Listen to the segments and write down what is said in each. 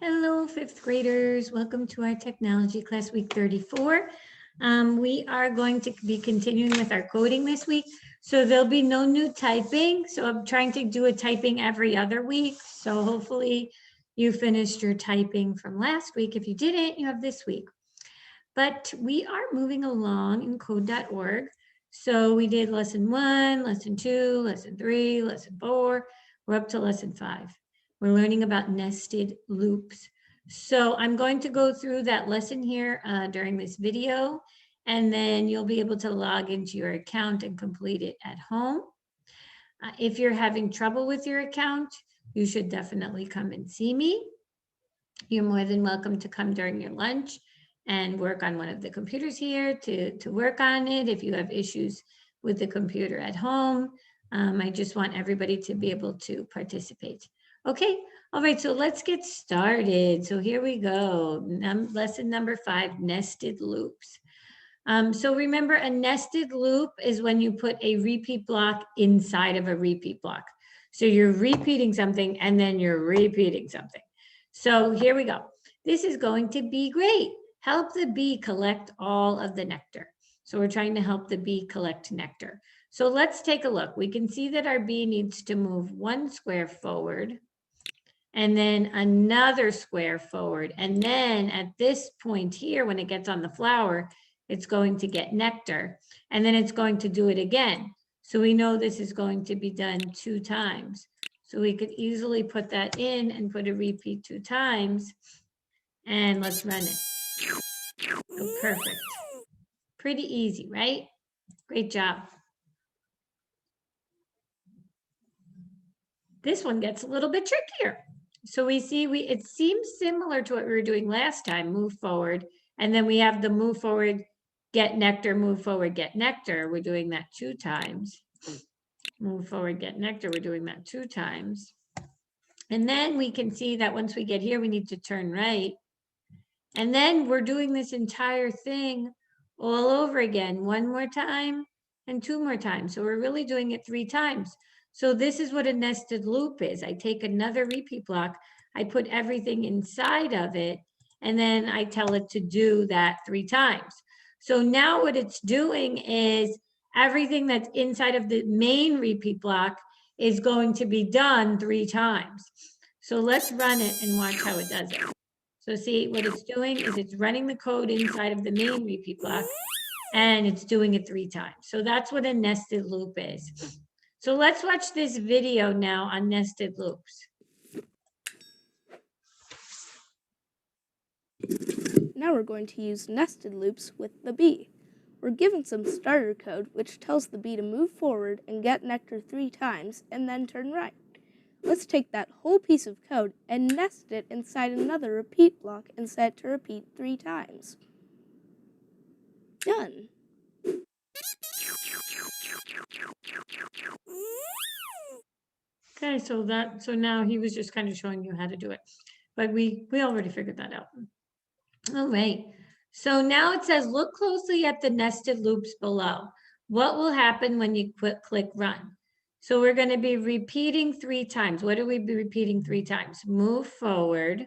Hello, fifth graders. Welcome to our technology class, week 34. We are going to be continuing with our coding this week. So there'll be no new typing. So I'm trying to do a typing every other week. So hopefully you finished your typing from last week. If you didn't, you have this week. But we are moving along in code.org. So we did lesson 1, lesson 2, lesson 3, lesson 4. We're up to lesson 5. We're learning about nested loops. So I'm going to go through that lesson here during this video, and then you'll be able to log into your account and complete it at home. If you're having trouble with your account, you should definitely come and see me. You're more than welcome to come during your lunch and work on one of the computers here to work on it if you have issues with the computer at home. I just want everybody to be able to participate. Okay, all right, so let's get started. So here we go. Lesson number 5, nested loops. So remember, a nested loop is when you put a repeat block inside of a repeat block. So you're repeating something and then you're repeating something. So here we go. This is going to be great. Help the bee collect all of the nectar. So we're trying to help the bee collect nectar. So let's take a look. We can see that our bee needs to move 1 square forward and then another square forward. And then at this point here, when it gets on the flower, it's going to get nectar. And then it's going to do it again. So we know this is going to be done 2 times. So we could easily put that in and put a repeat 2 times. And let's run it. Oh, perfect. Pretty easy, right? Great job. This one gets a little bit trickier. So we see it seems similar to what we were doing last time, move forward. And then we have the move forward, get nectar, move forward, get nectar. We're doing that 2 times. Move forward, get nectar. We're doing that 2 times. And then we can see that once we get here, we need to turn right. And then we're doing this entire thing all over again, 1 more time and 2 more times. So we're really doing it 3 times. So this is what a nested loop is. I take another repeat block, I put everything inside of it, and then I tell it to do that 3 times. So now what it's doing is everything that's inside of the main repeat block is going to be done 3 times. So let's run it and watch how it does it. So see, what it's doing is it's running the code inside of the main repeat block, and it's doing it 3 times. So that's what a nested loop is. So let's watch this video now on nested loops. Now we're going to use nested loops with the bee. We're given some starter code which tells the bee to move forward and get nectar 3 times and then turn right. Let's take that whole piece of code and nest it inside another repeat block and set it to repeat 3 times. Done. Okay, so now he was just kind of showing you how to do it, but we already figured that out. All right, so now it says, look closely at the nested loops below. What will happen when you click run? So we're going to be repeating 3 times. What do we be repeating 3 times? Move forward,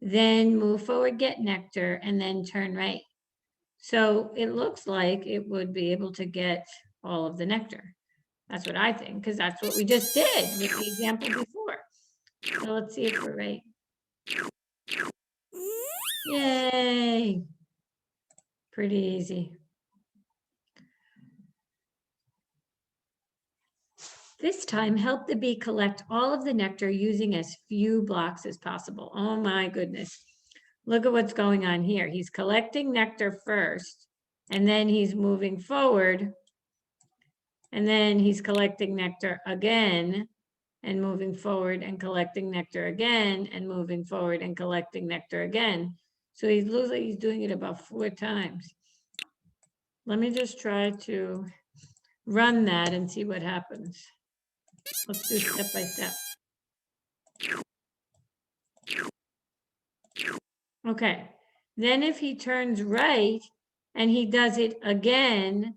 then move forward, get nectar, and then turn right. So it looks like it would be able to get all of the nectar. That's what I think, because that's what we just did with the example before. So let's see if we're right. Yay! Pretty easy. This time, help the bee collect all of the nectar using as few blocks as possible. Oh my goodness. Look at what's going on here. He's collecting nectar first, and then he's moving forward, and then he's collecting nectar again, and moving forward and collecting nectar again, and moving forward and collecting nectar again. So he looks like he's doing it about 4 times. Let me just try to run that and see what happens. Let's do step by step. Okay, then if he turns right and he does it again,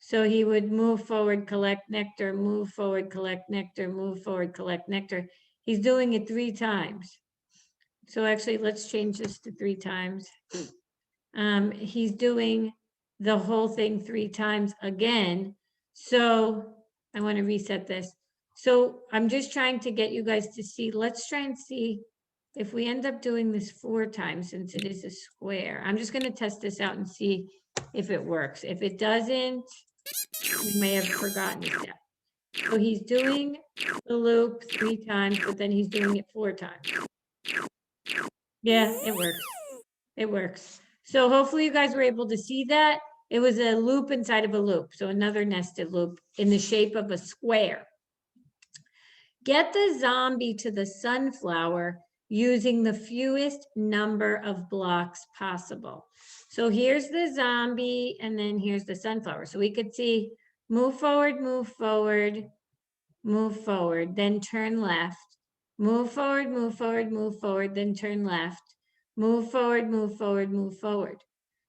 so he would move forward, collect nectar, move forward, collect nectar, move forward, collect nectar. He's doing it 3 times. So actually, let's change this to 3 times. He's doing the whole thing 3 times again. So I want to reset this. So I'm just trying to get you guys to see, let's try and see if we end up doing this 4 times, since it is a square. I'm just going to test this out and see if it works. If it doesn't, we may have forgotten a step. So he's doing the loop 3 times, but then he's doing it 4 times. Yeah, it works. It works. So hopefully you guys were able to see that. It was a loop inside of a loop. So another nested loop in the shape of a square. Get the zombie to the sunflower using the fewest number of blocks possible. So here's the zombie, and then here's the sunflower. So we could see move forward, move forward, move forward, then turn left. Move forward, move forward, move forward, then turn left. Move forward, move forward, move forward.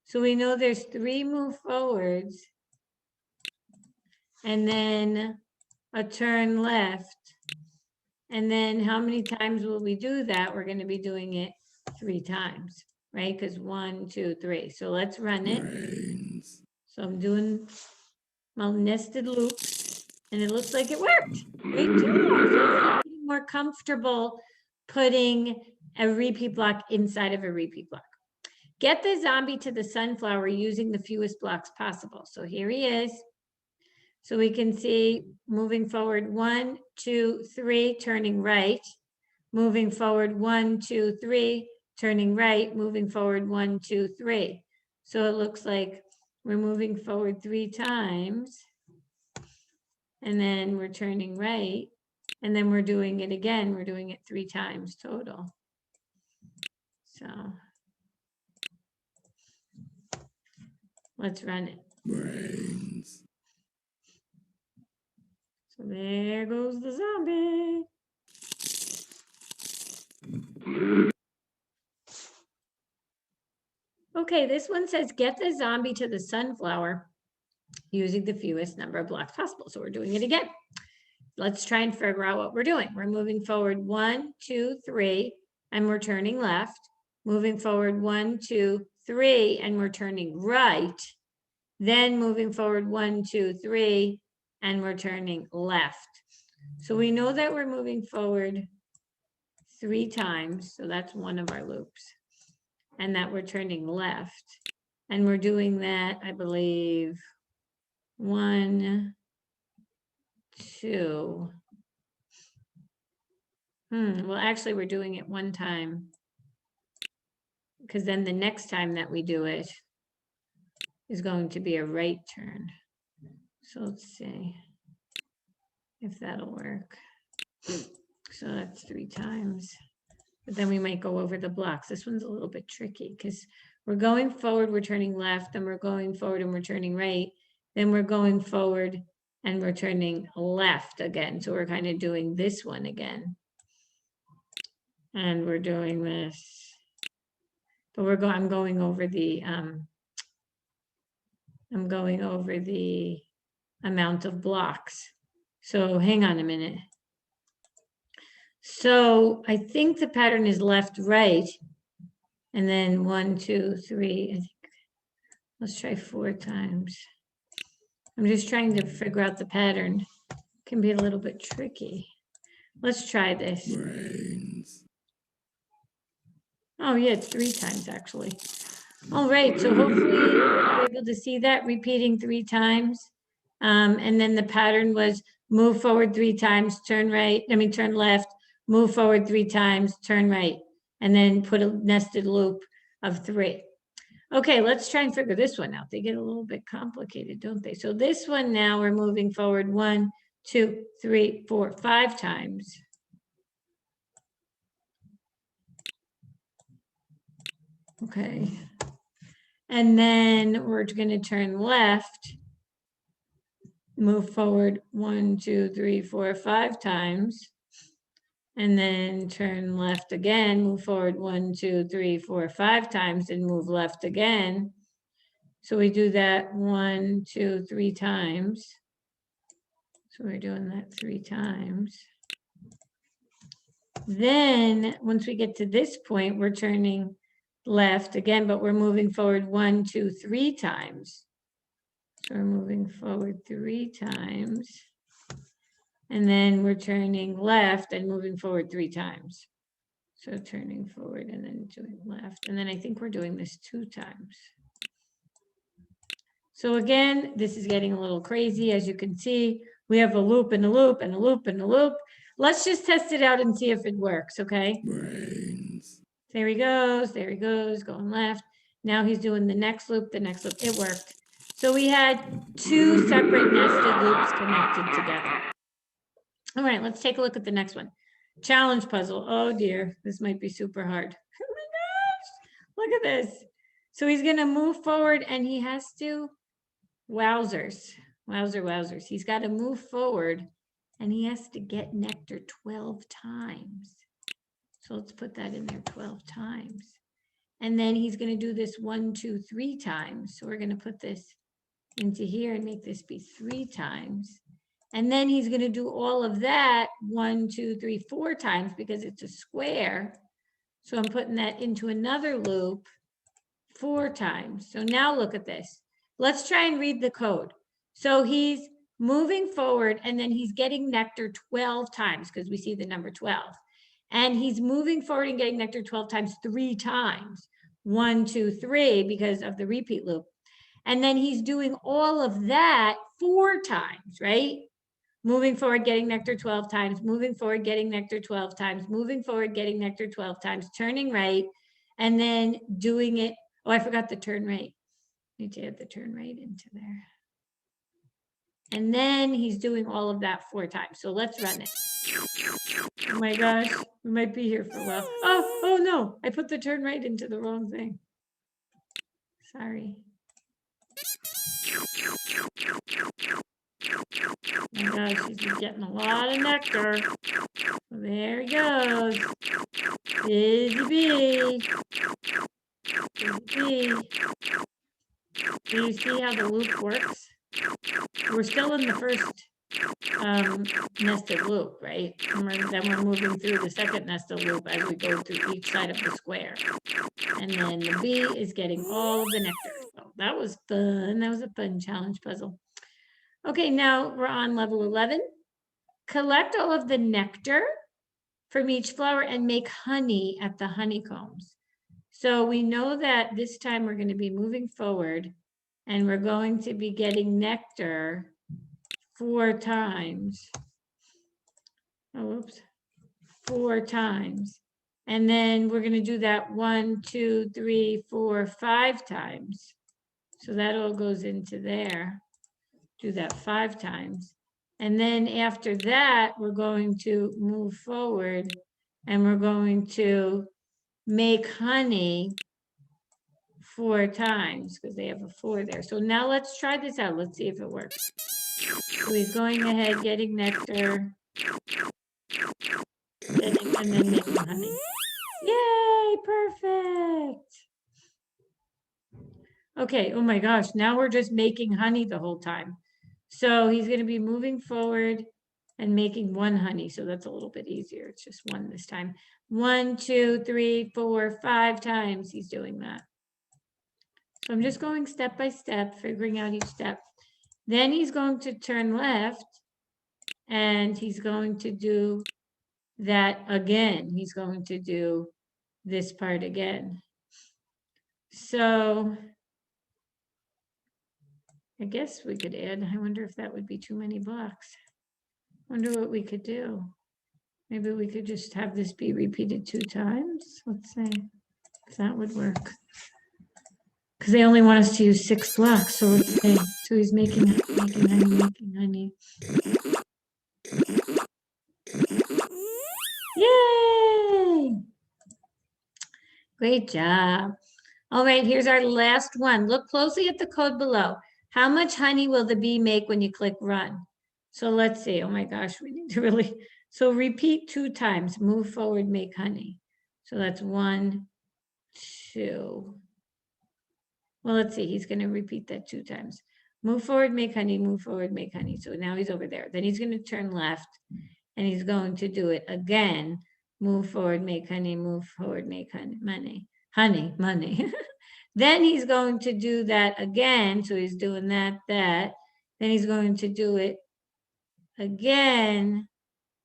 So we know there's 3 move forwards and then a turn left. And then how many times will we do that? We're going to be doing it 3 times, right? Because 1, 2, 3. So let's run it. So I'm doing my nested loops and it looks like it worked. Great job. So I'm getting more comfortable putting a repeat block inside of a repeat block. Get the zombie to the sunflower using the fewest blocks possible. So here he is. So we can see moving forward 1, 2, 3, turning right. Moving forward 1, 2, 3, turning right. Moving forward 1, 2, 3. So it looks like we're moving forward 3 times. And then we're turning right. And then we're doing it again. We're doing it 3 times total. So let's run it. Brains. So there goes the zombie. Okay, this one says get the zombie to the sunflower using the fewest number of blocks possible. So we're doing it again. Let's try and figure out what we're doing. We're moving forward 1, 2, 3, and we're turning left. Moving forward 1, 2, 3, and we're turning right. Then moving forward 1, 2, 3, and we're turning left. So we know that we're moving forward 3 times. So that's one of our loops. And that we're turning left. And we're doing that, I believe, 1, 2. Well, actually, we're doing it 1 time. Because then the next time that we do it is going to be a right turn. So let's see if that'll work. So that's 3 times. But then we might go over the blocks. This one's a little bit tricky because we're going forward, we're turning left, and we're going forward and we're turning right. Then we're going forward and we're turning left again. So we're kind of doing this one again. And we're doing this. But I'm going over the amount of blocks. So hang on a minute. So I think the pattern is left, right, and then 1, 2, 3. I think let's try 4 times. I'm just trying to figure out the pattern. It can be a little bit tricky. Let's try this. Brains. Oh yeah, it's 3 times actually. All right, so hopefully you're able to see that repeating 3 times. And then the pattern was move forward 3 times, turn left, move forward 3 times, turn right, and then put a nested loop of 3. Okay, let's try and figure this one out. They get a little bit complicated, don't they? So this one now we're moving forward 1, 2, 3, 4, 5 times. Okay. And then we're going to turn left, move forward 1, 2, 3, 4, 5 times. And then turn left again, move forward 1, 2, 3, 4, 5 times, and move left again. So we do that 1, 2, 3 times. So we're doing that 3 times. Then once we get to this point, we're turning left again, but we're moving forward 1, 2, 3 times. So we're moving forward 3 times. And then we're turning left and moving forward 3 times. So turning forward and then doing left. And then I think we're doing this 2 times. So again, this is getting a little crazy. As you can see, we have a loop and a loop and a loop and a loop. Let's just test it out and see if it works, okay? Brains. There he goes, going left. Now he's doing the next loop, it worked. So we had 2 separate nested loops connected together. All right, let's take a look at the next one. Challenge puzzle. Oh dear, this might be super hard. Oh my gosh, look at this. So he's gonna move forward and he has to, wowzers, wowzers. He's got to move forward and he has to get nectar 12 times. So let's put that in there 12 times. And then he's going to do this 1, 2, 3 times. So we're going to put this into here and make this be 3 times. And then he's going to do all of that 1, 2, 3, 4 times because it's a square. So I'm putting that into another loop 4 times. So now look at this. Let's try and read the code. So he's moving forward and then he's getting nectar 12 times because we see the number 12. And he's moving forward and getting nectar 12 times 3 times. 1, 2, 3 because of the repeat loop. And then he's doing all of that 4 times, right? Moving forward, getting nectar 12 times, moving forward, getting nectar 12 times, moving forward, getting nectar 12 times, turning right, and then doing it. Oh, I forgot the turn right. Need to add the turn right into there. And then he's doing all of that 4 times. So let's run it. Oh my gosh, we might be here for a while. Oh no, I put the turn right into the wrong thing. Sorry. Oh my gosh, he's getting a lot of nectar. There he goes. Busy bee. Busy bee. Do you see how the loop works? We're still in the first nested loop, right? And then we're moving through the second nested loop as we go through each side of the square. And then the bee is getting all of the nectar. So that was fun. That was a fun challenge puzzle. Okay, now we're on level 11. Collect all of the nectar from each flower and make honey at the honeycombs. So we know that this time we're going to be moving forward and we're going to be getting nectar 4 times. Oh, oops. 4 times. And then we're going to do that 1, 2, 3, 4, 5 times. So that all goes into there. Do that 5 times. And then after that, we're going to move forward and we're going to make honey 4 times because they have a 4 there. So now let's try this out. Let's see if it works. So he's going ahead, getting nectar, and then making honey. Yay, perfect. Okay, oh my gosh, now we're just making honey the whole time. So he's going to be moving forward and making 1 honey. So that's a little bit easier. It's just 1 this time. 1, 2, 3, 4, 5 times he's doing that. So I'm just going step by step, figuring out each step. Then he's going to turn left and he's going to do that again. He's going to do this part again. So I guess we could add, I wonder if that would be too many blocks. Wonder what we could do. Maybe we could just have this be repeated 2 times. Let's say if that would work. Because they only want us to use 6 blocks. So let's say, so he's making honey. Yay! Great job. All right, here's our last one. Look closely at the code below. How much honey will the bee make when you click run? So let's see. Oh my gosh, we need to really, so repeat 2 times, move forward, make honey. So that's 1, 2. Well, let's see, he's gonna repeat that 2 times. Move forward, make honey, move forward, make honey. So now he's over there. Then he's gonna turn left and he's going to do it again. move forward, make honey, move forward, make honey, money. Then he's going to do that again. So he's doing that. Then he's going to do it again.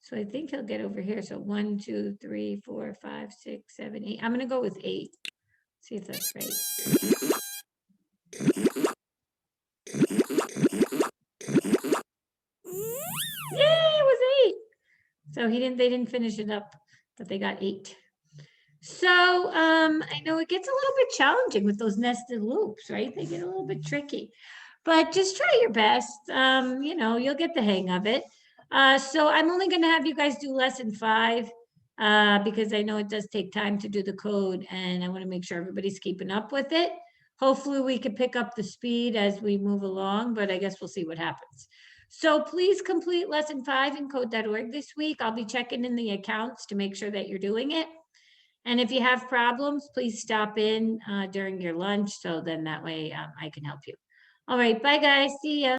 So I think he'll get over here. So 1, 2, 3, 4, 5, 6, 7, 8. I'm going to go with 8. See if that's right. Yay, it was 8. So they didn't finish it up, but they got 8. So I know it gets a little bit challenging with those nested loops, right? They get a little bit tricky, but just try your best. You'll get the hang of it. So I'm only going to have you guys do lesson 5 because I know it does take time to do the code and I want to make sure everybody's keeping up with it. Hopefully we can pick up the speed as we move along, but I guess we'll see what happens. So please complete lesson 5 in code.org this week. I'll be checking in the accounts to make sure that you're doing it. And if you have problems, please stop in during your lunch. So then that way I can help you. All right. Bye, guys. See ya.